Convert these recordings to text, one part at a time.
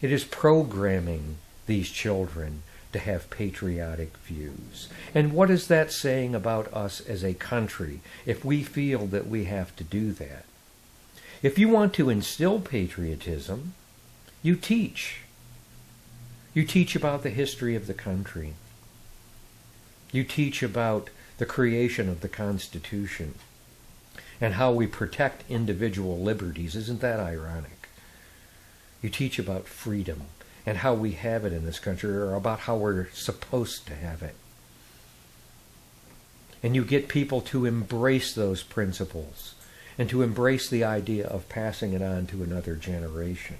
It is programming these children to have patriotic views. And what is that saying about us as a country if we feel that we have to do that? If you want to instill patriotism, you teach. You teach about the history of the country. You teach about the creation of the Constitution and how we protect individual liberties. Isn't that ironic? You teach about freedom and how we have it in this country, or about how we're supposed to have it. And you get people to embrace those principles and to embrace the idea of passing it on to another generation.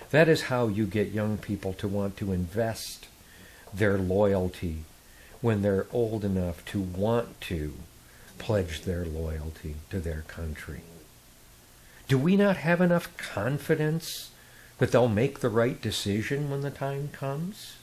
That is how you get young people to want to invest their loyalty when they're old enough to want to pledge their loyalty to their country. Do we not have enough confidence that they'll make the right decision when the time comes?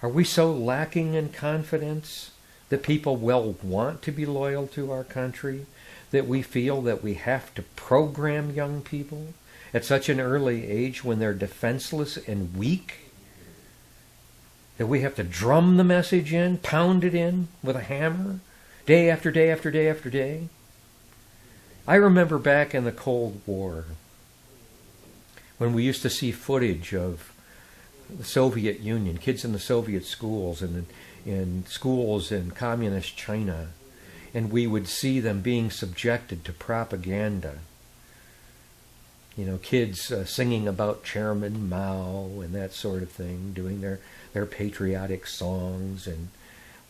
Are we so lacking in confidence that people will want to be loyal to our country that we feel that we have to program young people at such an early age when they're defenseless and weak, that we have to drum the message in, pound it in with a hammer, day after day after day after day? I remember back in the Cold War, when we used to see footage of the Soviet Union, kids in the Soviet schools and in schools in communist China, and we would see them being subjected to propaganda. You know, kids singing about Chairman Mao and that sort of thing, doing their patriotic songs and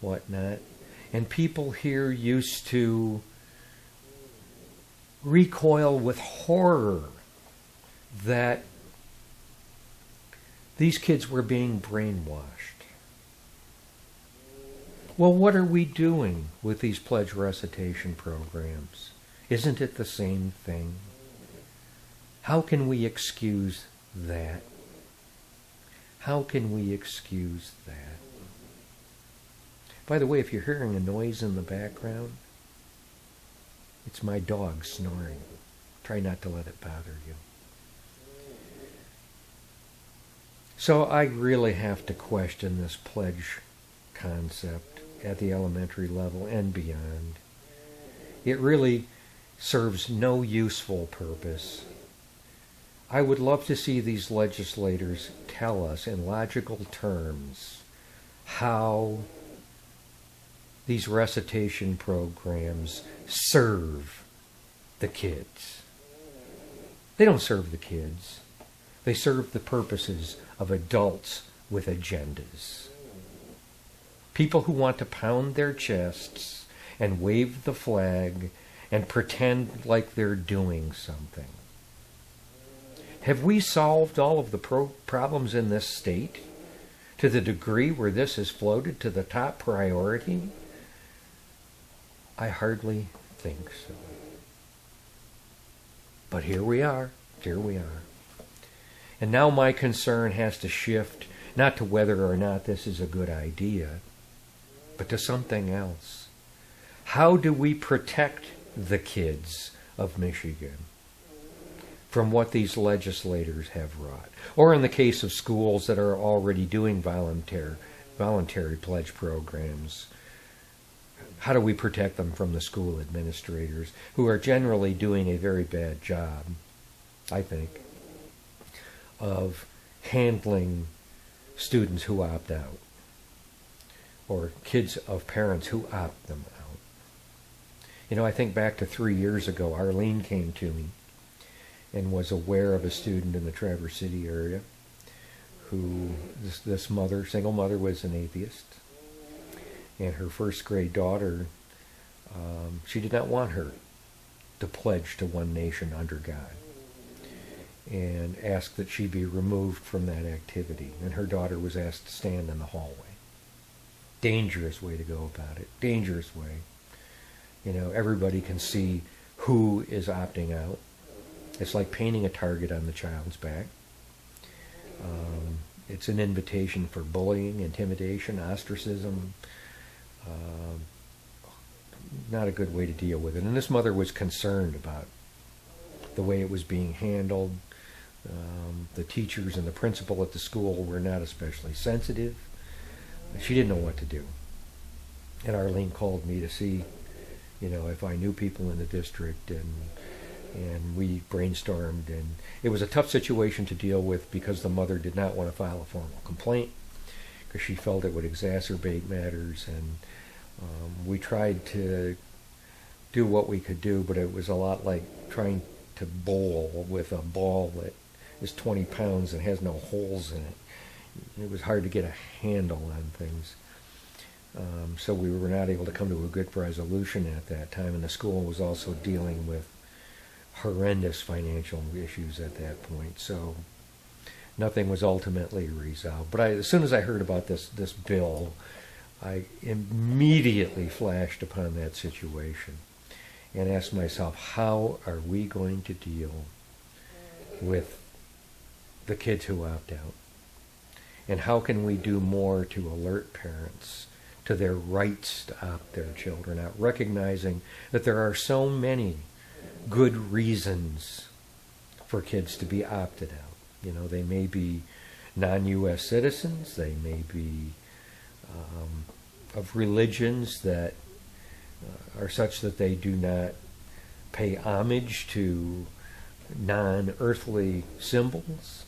whatnot. And people here used to recoil with horror that these kids were being brainwashed. Well, what are we doing with these pledge recitation programs? Isn't it the same thing? How can we excuse that? How can we excuse that? By the way, if you're hearing a noise in the background, it's my dog snoring. Try not to let it bother you. So I really have to question this pledge concept at the elementary level and beyond. It really serves no useful purpose. I would love to see these legislators tell us in logical terms how these recitation programs serve the kids. They don't serve the kids. They serve the purposes of adults with agendas. People who want to pound their chests and wave the flag and pretend like they're doing something. Have we solved all of the problems in this state to the degree where this has floated to the top priority? I hardly think so. But here we are. Here we are. And now my concern has to shift not to whether or not this is a good idea, but to something else. How do we protect the kids of Michigan from what these legislators have wrought? Or in the case of schools that are already doing voluntary pledge programs, how do we protect them from the school administrators who are generally doing a very bad job, I think, of handling students who opt out, or kids of parents who opt them out? You know, I think back to 3 years ago, Arlene came to me and was aware of a student in the Traverse City area who, this mother, single mother, was an atheist. And her first grade daughter, she did not want her to pledge to one nation under God, and asked that she be removed from that activity. And her daughter was asked to stand in the hallway. Dangerous way to go about it. Dangerous way. You know, everybody can see who is opting out. It's like painting a target on the child's back. It's an invitation for bullying, intimidation, ostracism. Not a good way to deal with it. And this mother was concerned about the way it was being handled, The teachers and the principal at the school were not especially sensitive. She didn't know what to do. And Arlene called me to see, if I knew people in the district, and we brainstormed, and it was a tough situation to deal with because the mother did not want to file a formal complaint because she felt it would exacerbate matters, and we tried to do what we could do, but it was a lot like trying to bowl with a ball that is 20 pounds and has no holes in it. It was hard to get a handle on things. So we were not able to come to a good resolution at that time, and the school was also dealing with horrendous financial issues at that point. So nothing was ultimately resolved. But as soon as I heard about this bill, I immediately flashed upon that situation and asked myself, how are we going to deal with the kids who opt out? And how can we do more to alert parents to their rights to opt their children out, recognizing that there are so many good reasons for kids to be opted out. They may be non-U.S. citizens, they may be of religions that are such that they do not pay homage to non-earthly symbols.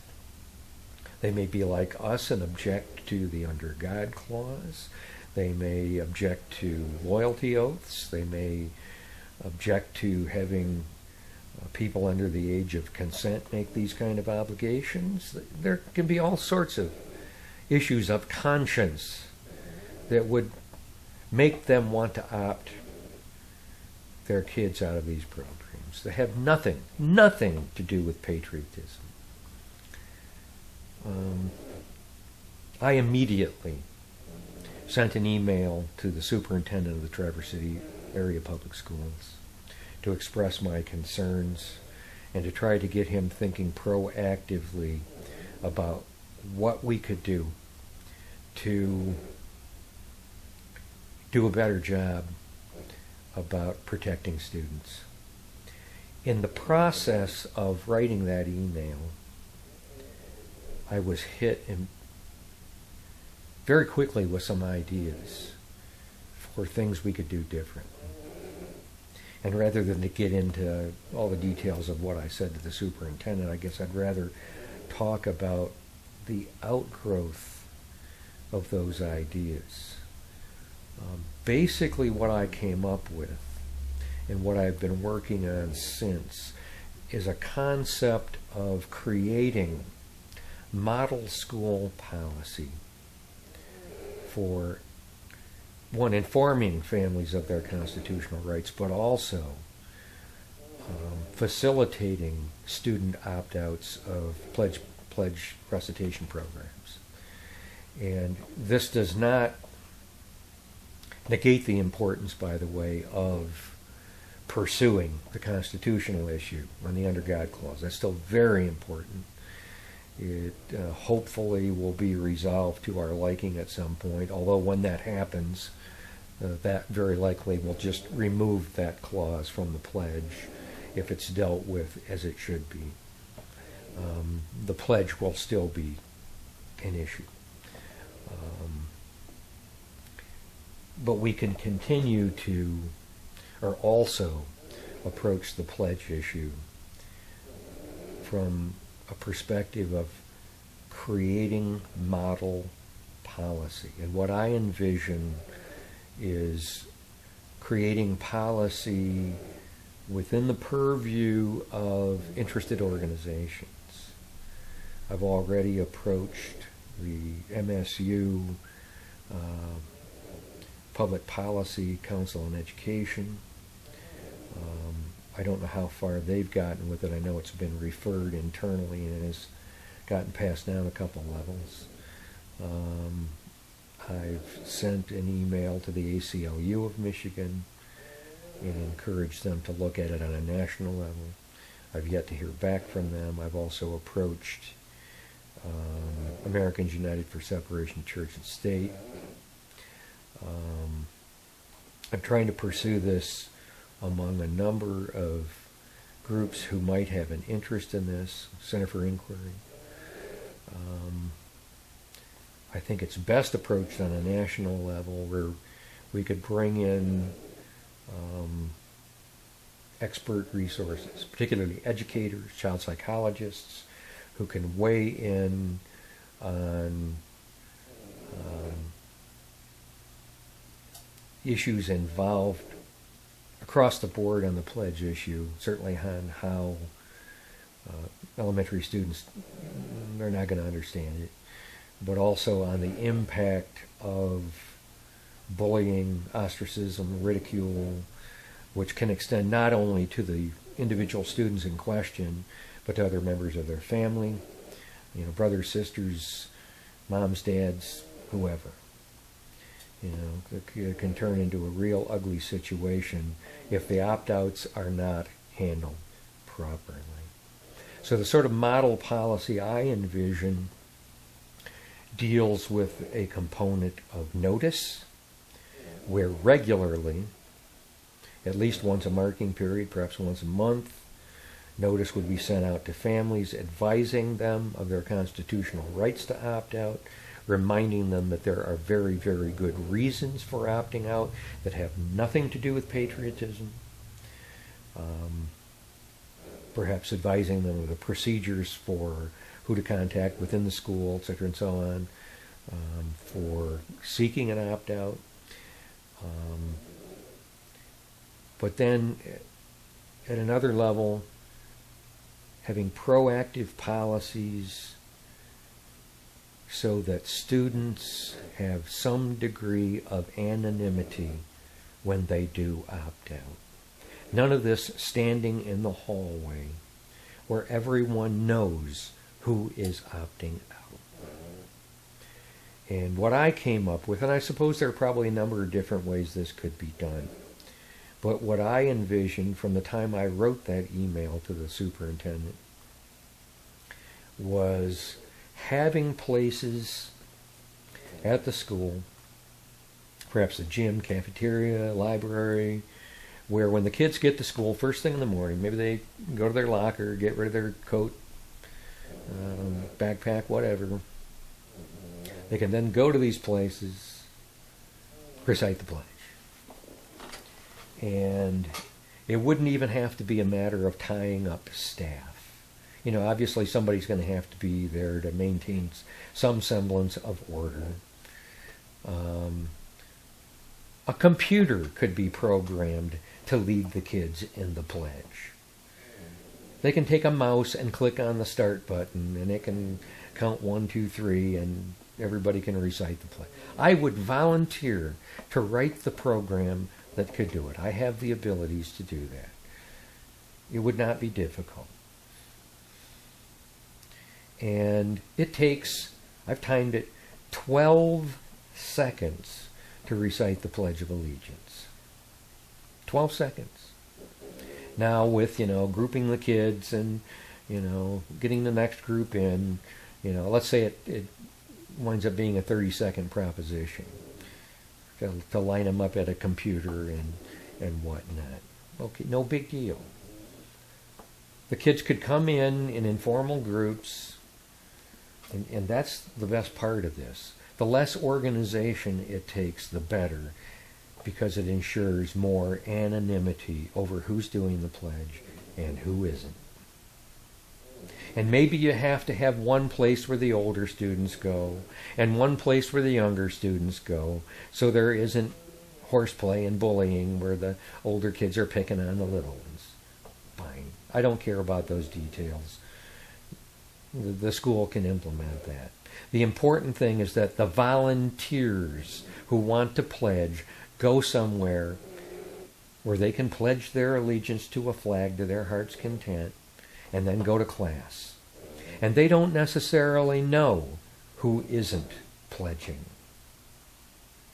They may be like us and object to the under God clause. They may object to loyalty oaths. They may object to having people under the age of consent make these kind of obligations. There can be all sorts of issues of conscience that would make them want to opt their kids out of these programs. They have nothing to do with patriotism. I immediately sent an email to the superintendent of the Traverse City Area Public Schools to express my concerns and to try to get him thinking proactively about what we could do to do a better job about protecting students. In the process of writing that email, I was hit very quickly with some ideas for things we could do differently. And rather than to get into all the details of what I said to the superintendent, I guess I'd rather talk about the outgrowth of those ideas. Basically what I came up with and what I've been working on since is a concept of creating model school policy for, one, informing families of their constitutional rights, but also facilitating student opt-outs of pledge recitation programs. And this does not negate the importance, by the way, of pursuing the constitutional issue on the Under God Clause. That's still very important. It hopefully will be resolved to our liking at some point, although when that happens, that very likely will just remove that clause from the pledge if it's dealt with as it should be. The pledge will still be an issue. But we can continue to, or also approach the pledge issue from a perspective of creating model policy. And what I envision is creating policy within the purview of interested organizations. I've already approached the MSU Public Policy Council on Education. I don't know how far they've gotten with it. I know it's been referred internally and has gotten passed down a couple levels. I've sent an email to the ACLU of Michigan and encouraged them to look at it on a national level. I've yet to hear back from them. I've also approached Americans United for Separation of Church and State. I'm trying to pursue this among a number of groups who might have an interest in this, Center for Inquiry. I think it's best approached on a national level where we could bring in expert resources, particularly educators, child psychologists, who can weigh in on issues involved across the board on the pledge issue, certainly on how elementary students, they're not going to understand it, but also on the impact of bullying, ostracism, ridicule, which can extend not only to the individual students in question, but to other members of their family, brothers, sisters, moms, dads, whoever. It can turn into a real ugly situation if the opt-outs are not handled properly. So the sort of model policy I envision deals with a component of notice, where regularly, at least once a marking period, perhaps once a month, notice would be sent out to families advising them of their constitutional rights to opt out, reminding them that there are very, very good reasons for opting out that have nothing to do with patriotism. Perhaps advising them of the procedures for who to contact within the school, etc., and so on, for seeking an opt-out. But then, at another level, having proactive policies so that students have some degree of anonymity when they do opt out. None of this standing in the hallway where everyone knows who is opting out. And what I came up with, and I suppose there are probably a number of different ways this could be done, but what I envisioned from the time I wrote that email to the superintendent was having places at the school, perhaps the gym, cafeteria, library, where when the kids get to school first thing in the morning, maybe they go to their locker, get rid of their coat, backpack, whatever, they can then go to these places, recite the pledge. And it wouldn't even have to be a matter of tying up staff. Obviously somebody's going to have to be there to maintain some semblance of order. A computer could be programmed to lead the kids in the pledge. They can take a mouse and click on the start button, and it can count 1, 2, 3, and everybody can recite the pledge. I would volunteer to write the program that could do it. I have the abilities to do that. It would not be difficult. And it takes, I've timed it, 12 seconds to recite the Pledge of Allegiance. 12 seconds. Now with, grouping the kids and, getting the next group in, let's say it winds up being a 30-second proposition to line them up at a computer and whatnot. Okay, no big deal. The kids could come in informal groups, and that's the best part of this. The less organization it takes, the better, because it ensures more anonymity over who's doing the pledge and who isn't. And maybe you have to have one place where the older students go and one place where the younger students go, so there isn't horseplay and bullying where the older kids are picking on the little ones. Fine. I don't care about those details. The school can implement that. The important thing is that the volunteers who want to pledge go somewhere where they can pledge their allegiance to a flag to their heart's content and then go to class. And they don't necessarily know who isn't pledging.